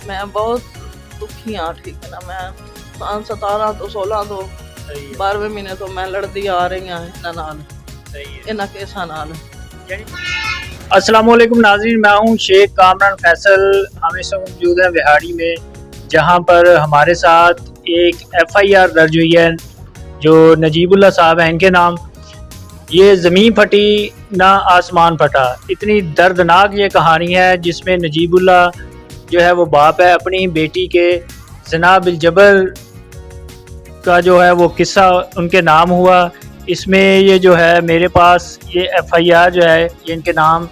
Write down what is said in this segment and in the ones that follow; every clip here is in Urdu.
میں بہت دکھی ہاں، ٹھیک ہے نا. میں 17 تو 16 تو 12 مہینے تو میں لڑتی آ رہی ہوں انہاں کیساں نال. السلام علیکم ناظرین، میں ہوں شیخ کامران فیصل. ہم اس وقت موجود ہیں وہاڑی میں، جہاں پر ہمارے ساتھ ایک FIR درج ہوئی ہے جو نجیب اللہ صاحب ہیں ان کے نام. یہ زمین پھٹی نہ آسمان پھٹا، اتنی دردناک یہ کہانی ہے جس میں نجیب اللہ جو ہے وہ باپ ہے، اپنی بیٹی کے زنا بالجبر کا جو ہے وہ قصہ ان کے نام ہوا. اس میں یہ جو ہے میرے پاس یہ FIR جو ہے یہ ان کے نام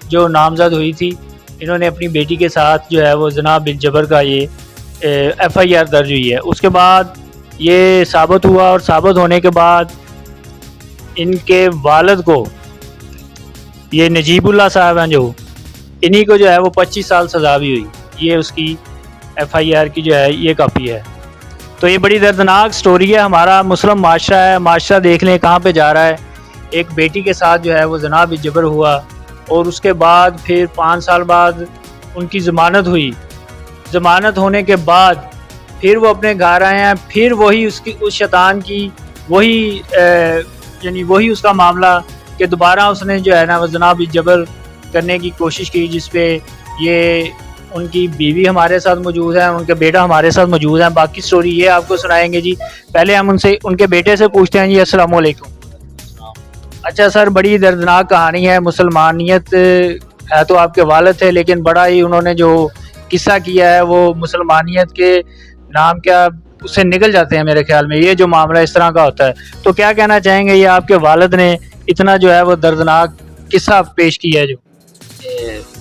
جو نامزد ہوئی تھی، انہوں نے اپنی بیٹی کے ساتھ جو ہے وہ زنا بالجبر کا یہ FIR درج ہوئی ہے. اس کے بعد یہ ثابت ہوا اور ثابت ہونے کے بعد ان کے والد کو، یہ نجیب اللہ صاحب ہیں جو، انہی کو جو ہے وہ 25 سال سزا بھی ہوئی. یہ اس کی FIR کی جو ہے یہ کاپی ہے. تو یہ بڑی دردناک سٹوری ہے. ہمارا مسلم معاشرہ ہے، معاشرہ دیکھ لیں کہاں پہ جا رہا ہے. ایک بیٹی کے ساتھ جو ہے وہ زنا بالجبر ہوا اور اس کے بعد پھر 5 سال بعد ان کی ضمانت ہوئی. ضمانت ہونے کے بعد پھر وہ اپنے گھر آئے ہیں، پھر وہی اس شیطان کی وہی اس کا معاملہ کہ دوبارہ اس نے جو ہے نا وہ زنا بالجبر کرنے کی کوشش کی، جس پہ یہ ان کی بیوی ہمارے ساتھ موجود ہے، ان کے بیٹا ہمارے ساتھ موجود ہیں. باقی سٹوری یہ آپ کو سنائیں گے جی. پہلے ہم ان کے بیٹے سے پوچھتے ہیں. جی السلام علیکم. اچھا سر، بڑی دردناک کہانی ہے. مسلمانیت ہے تو آپ کے والد تھے، لیکن بڑا ہی انہوں نے جو قصہ کیا ہے وہ مسلمانیت کے نام کیا اس سے نکل جاتے ہیں میرے خیال میں. یہ جو معاملہ اس طرح کا ہوتا ہے تو کیا کہنا چاہیں گے؟ یہ آپ کے والد نے اتنا جو ہے وہ دردناک قصہ پیش کیا ہے. جو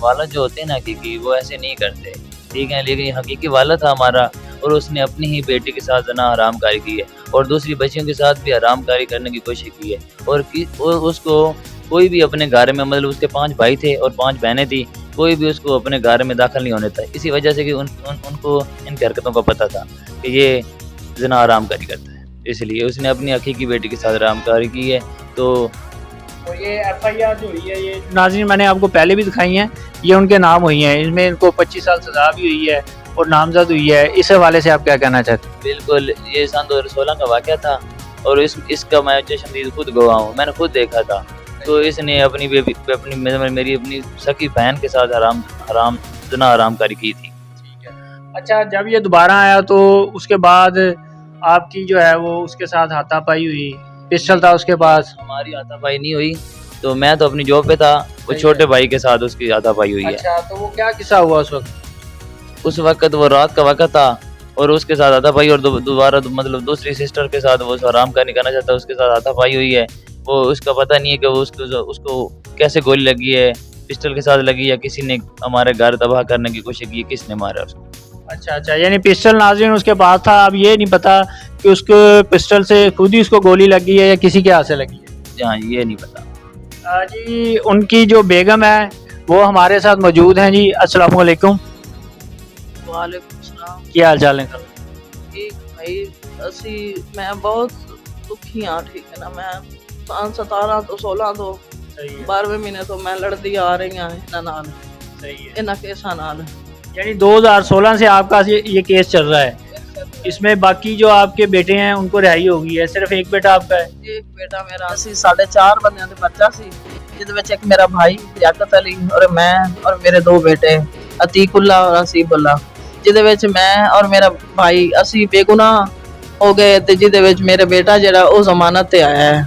والد جو ہوتے ہیں نا حقیقی، وہ ایسے نہیں کرتے، ٹھیک ہے، لیکن حقیقی والد تھا ہمارا اور اس نے اپنی ہی بیٹی کے ساتھ زنا حرام کاری کی ہے اور دوسری بچیوں کے ساتھ بھی حرام کاری کرنے کی کوشش کی ہے. اور اس کو کوئی بھی اپنے گھر میں، مطلب اس کے 5 بھائی تھے اور 5 بہنیں تھیں، کوئی بھی اس کو اپنے گھر میں داخل نہیں ہونے تھا، اسی وجہ سے کہ ان کو ان کی حرکتوں کا پتہ تھا کہ یہ زنا حرام کاری کرتا ہے، اس لیے اس نے اپنی حقیقی بیٹی کے ساتھ حرام کاری کی ہے. تو اور یہ FIR جو ہوئی ہے، یہ ناظرین میں نے آپ کو پہلے بھی دکھائی ہیں، یہ ان کے نام ہوئی ہیں. اس میں ان کو 25 سال سزا بھی ہوئی ہے اور نامزد ہوئی ہے. اس حوالے سے آپ کیا کہنا چاہتے ہیں؟ بالکل، یہ سن 2016 کا واقعہ تھا اور اس کا میں چشمدید خود گواہ ہوں، میں نے خود دیکھا تھا. تو اس نے میری اپنی سکی بہن کے ساتھ زنا حرام کاری کی تھی. اچھا، جب یہ دوبارہ آیا تو اس کے بعد آپ کی جو ہے وہ اس کے ساتھ ہاتھا پائی ہوئی، پسٹل تھا اس کے پاس؟ ہماری ہاتھا پائی نہیں ہوئی، تو میں تو اپنی جاب پہ تھا، وہ چھوٹے بھائی کے ساتھ اس کی ہاتھا پائی ہوئی ہے. اچھا، تو وہ کیا قصہ ہوا اس وقت؟ اس وقت وہ رات کا وقت تھا اور اس کے ساتھ ہاتھا پائی، اور دوبارہ مطلب دوسری سسٹر کے ساتھ وہ حرام کاری کرنا چاہتا ہے، اس کے ساتھ ہاتھا پائی ہوئی ہے. وہ اس کا پتہ نہیں ہے کہ اس کو کیسے گولی لگی ہے، پسٹل کے ساتھ لگی یا کسی نے ہمارے گھر تباہ کرنے کی کوشش کی، کس نے مارا اس کو. اچھا، یعنی پسٹل ناظرین اس کے پاس تھا. اب یہ نہیں پتا کہ اس کو پسٹل سے خود ہی اس کو گولی لگی ہے یا کسی کے ہاتھ سے لگی ہے. ہاں، یہ نہیں پتا. جی، ان کی جو بیگم ہے وہ ہمارے ساتھ موجود ہیں. جی السلام علیکم. وعلیکم السلام. کیا حال چال ہے؟ ٹھیک بھائی، میں بہت دکھی ہاں، ٹھیک ہے نا. میں 17 تو 16 تو 12 مہینے تو میں لڑتی آ رہی ہوں انہاں کیساں نال. یعنی 2016 سے آپ کا یہ کیس چل رہا ہے. اس میں باقی جو آپ کے بیٹے ہیں ان کو رہائی ہو گئی ہے، صرف ایک بیٹا آپ کا ہے؟ ایک بیٹا میرا. 4.5 بندیاں دے بچہ سی، جس وچ ایک میرا بھائی لیاقت علی اور میں اور میرے 2 بیٹے عتیق اللہ اور حسیب اللہ، جس وچ میں اور میرا بھائی اسی بے گناہ ہو گئے تے جس وچ میرا بیٹا جڑا او ضمانت تے آیا ہے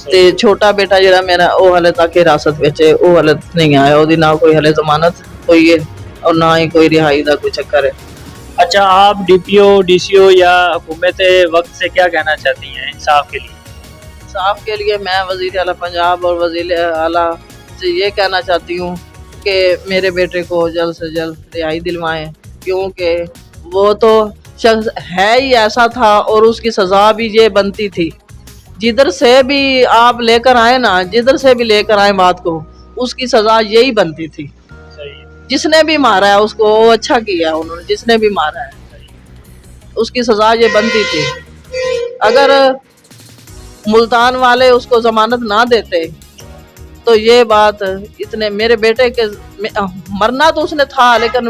تے چھوٹا بیٹا جڑا میرا او حالے تک حراست وچ ہے، او حالے نہیں آیا، او دی نہ کوئی حالے ضمانت ہوئی ہے اور نہ ہی کوئی رہائی دا کوئی چکر ہے. اچھا، آپ DPO DCO یا حکومت وقت سے کیا کہنا چاہتی ہیں انصاف کے لیے؟ انصاف کے لیے میں وزیر اعلیٰ پنجاب اور وزیر اعلیٰ سے یہ کہنا چاہتی ہوں کہ میرے بیٹے کو جلد سے جلد رہائی دلوائیں، کیونکہ وہ تو شخص ہے ہی ایسا تھا اور اس کی سزا بھی یہ بنتی تھی. جدھر سے بھی آپ لے کر آئے نا، جدھر سے بھی لے کر آئے بات کو، اس کی سزا یہی بنتی تھی. جس نے بھی مارا ہے اس کو اچھا کیا انہوں نے، جس نے بھی مارا ہے اس کی سزا یہ بنتی تھی. اگر ملتان والے اس کو ضمانت نہ دیتے تو یہ بات اتنے میرے بیٹے کے مرنا تو اس نے تھا، لیکن